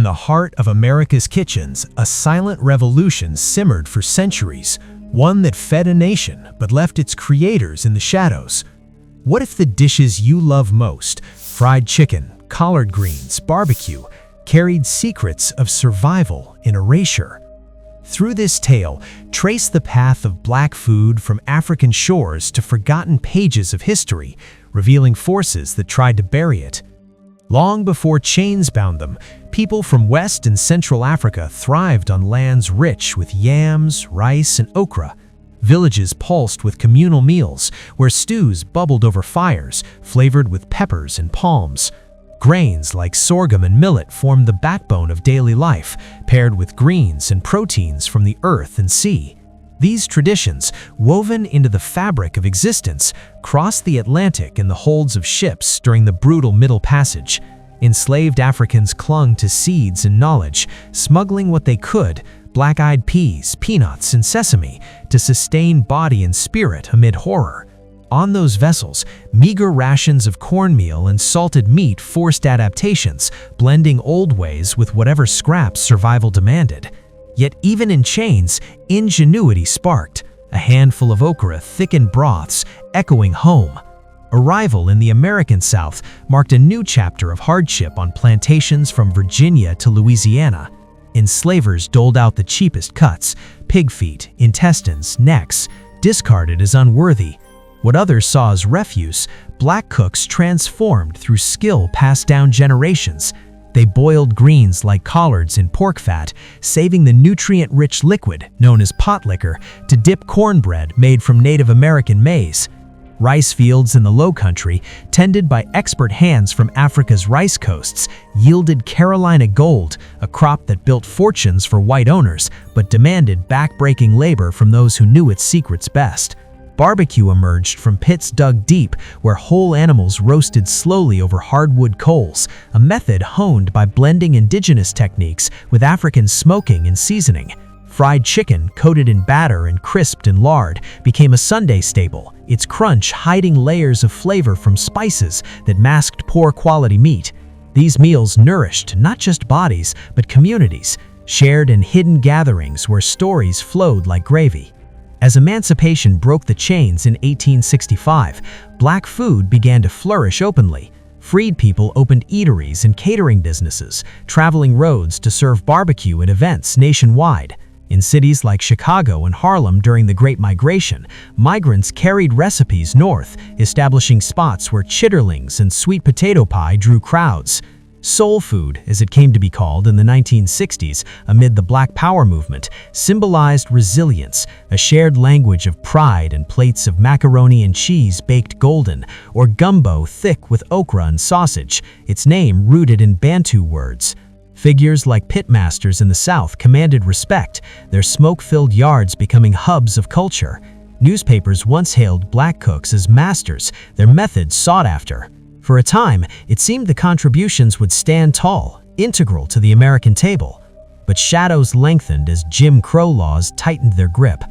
In the heart of America's kitchens, a silent revolution simmered for centuries, one that fed a nation but left its creators in the shadows. What if the dishes you love most, fried chicken, collard greens, barbecue, carried secrets of survival in erasure? Through this tale, trace the path of Black food from African shores to forgotten pages of history, revealing forces that tried to bury it. Long before chains bound them, people from West and Central Africa thrived on lands rich with yams, rice, and okra. Villages pulsed with communal meals, where stews bubbled over fires, flavored with peppers and palms. Grains like sorghum and millet formed the backbone of daily life, paired with greens and proteins from the earth and sea. These traditions, woven into the fabric of existence, crossed the Atlantic in the holds of ships during the brutal Middle Passage. Enslaved Africans clung to seeds and knowledge, smuggling what they could, black-eyed peas, peanuts, and sesame, to sustain body and spirit amid horror. On those vessels, meager rations of cornmeal and salted meat forced adaptations, blending old ways with whatever scraps survival demanded. Yet even in chains, ingenuity sparked. A handful of okra thickened broths, echoing home. Arrival in the American South marked a new chapter of hardship on plantations from Virginia to Louisiana. Enslavers doled out the cheapest cuts, pig feet, intestines, necks, discarded as unworthy. What others saw as refuse, Black cooks transformed through skill passed down generations. They boiled greens like collards in pork fat, saving the nutrient-rich liquid known as potlikker to dip cornbread made from Native American maize. Rice fields in the Lowcountry, tended by expert hands from Africa's rice coasts, yielded Carolina gold, a crop that built fortunes for white owners but demanded back-breaking labor from those who knew its secrets best. Barbecue emerged from pits dug deep, where whole animals roasted slowly over hardwood coals, a method honed by blending indigenous techniques with African smoking and seasoning. Fried chicken, coated in batter and crisped in lard, became a Sunday staple, its crunch hiding layers of flavor from spices that masked poor quality meat. These meals nourished not just bodies, but communities, shared in hidden gatherings where stories flowed like gravy. As emancipation broke the chains in 1865, Black food began to flourish openly. Freed people opened eateries and catering businesses, traveling roads to serve barbecue at events nationwide. In cities like Chicago and Harlem during the Great Migration, migrants carried recipes north, establishing spots where chitterlings and sweet potato pie drew crowds. Soul food, as it came to be called in the 1960s amid the Black Power movement, symbolized resilience, a shared language of pride, and plates of macaroni and cheese baked golden, or gumbo thick with okra and sausage, its name rooted in Bantu words. Figures like pitmasters in the South commanded respect, their smoke-filled yards becoming hubs of culture. Newspapers once hailed Black cooks as masters, their methods sought after. For a time, it seemed the contributions would stand tall, integral to the American table. But shadows lengthened as Jim Crow laws tightened their grip.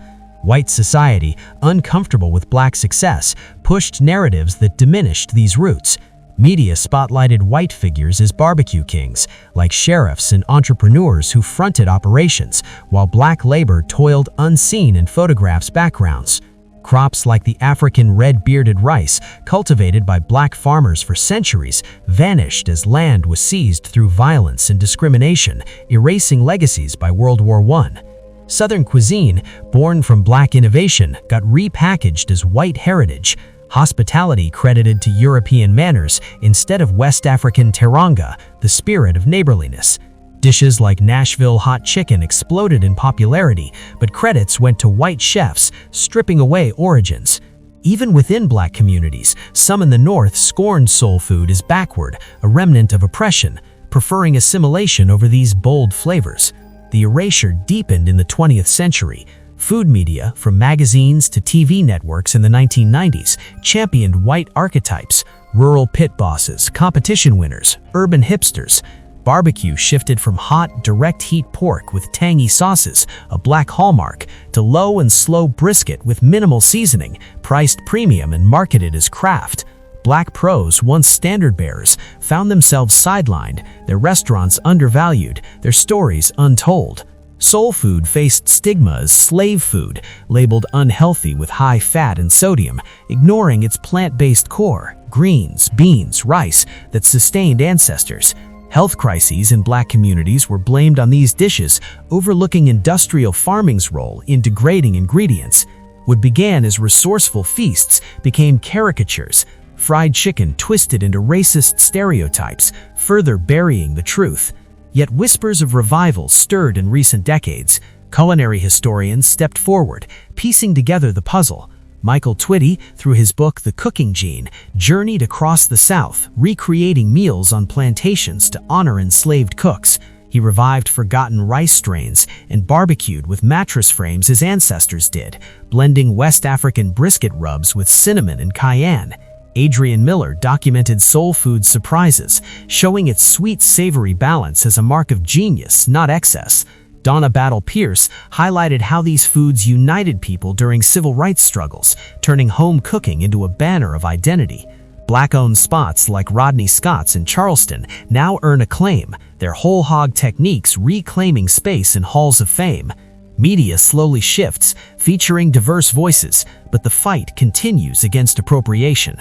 White society, uncomfortable with Black success, pushed narratives that diminished these roots. Media spotlighted white figures as barbecue kings, like sheriffs and entrepreneurs who fronted operations, while Black labor toiled unseen in photographs' backgrounds. Crops like the African red-bearded rice, cultivated by Black farmers for centuries, vanished as land was seized through violence and discrimination, erasing legacies by World War I. Southern cuisine, born from Black innovation, got repackaged as white heritage. Hospitality credited to European manners instead of West African teranga, the spirit of neighborliness. Dishes like Nashville hot chicken exploded in popularity, but credits went to white chefs, stripping away origins. Even within Black communities, some in the North scorned soul food as backward, a remnant of oppression, preferring assimilation over these bold flavors. The erasure deepened in the 20th century. Food media, from magazines to TV networks in the 1990s, championed white archetypes, rural pit bosses, competition winners, urban hipsters. Barbecue shifted from hot, direct heat pork with tangy sauces, a Black hallmark, to low and slow brisket with minimal seasoning, priced premium and marketed as craft. Black pros, once standard-bearers, found themselves sidelined, their restaurants undervalued, their stories untold. Soul food faced stigma as slave food, labeled unhealthy with high fat and sodium, ignoring its plant-based core, greens, beans, rice, that sustained ancestors. Health crises in Black communities were blamed on these dishes, overlooking industrial farming's role in degrading ingredients. What began as resourceful feasts became caricatures, fried chicken twisted into racist stereotypes, further burying the truth. Yet whispers of revival stirred in recent decades. Culinary historians stepped forward, piecing together the puzzle. Michael Twitty, through his book The Cooking Gene, journeyed across the South, recreating meals on plantations to honor enslaved cooks. He revived forgotten rice strains and barbecued with mattress frames his ancestors did, blending West African brisket rubs with cinnamon and cayenne. Adrian Miller documented soul food surprises, showing its sweet, savory balance as a mark of genius, not excess. Donna Battle Pierce highlighted how these foods united people during civil rights struggles, turning home cooking into a banner of identity. Black-owned spots like Rodney Scott's in Charleston now earn acclaim, their whole hog techniques reclaiming space in halls of fame. Media slowly shifts, featuring diverse voices, but the fight continues against appropriation.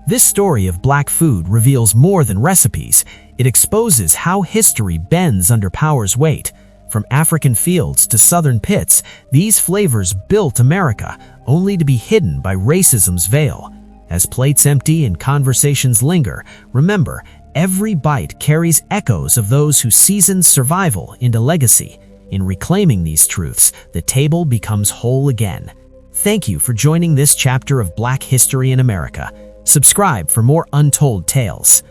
This story of Black food reveals more than recipes. It exposes how history bends under power's weight. From African fields to Southern pits, these flavors built America, only to be hidden by racism's veil. As plates empty and conversations linger, remember, every bite carries echoes of those who seasoned survival into legacy. In reclaiming these truths, the table becomes whole again. Thank you for joining this chapter of Black history in America. Subscribe for more untold tales.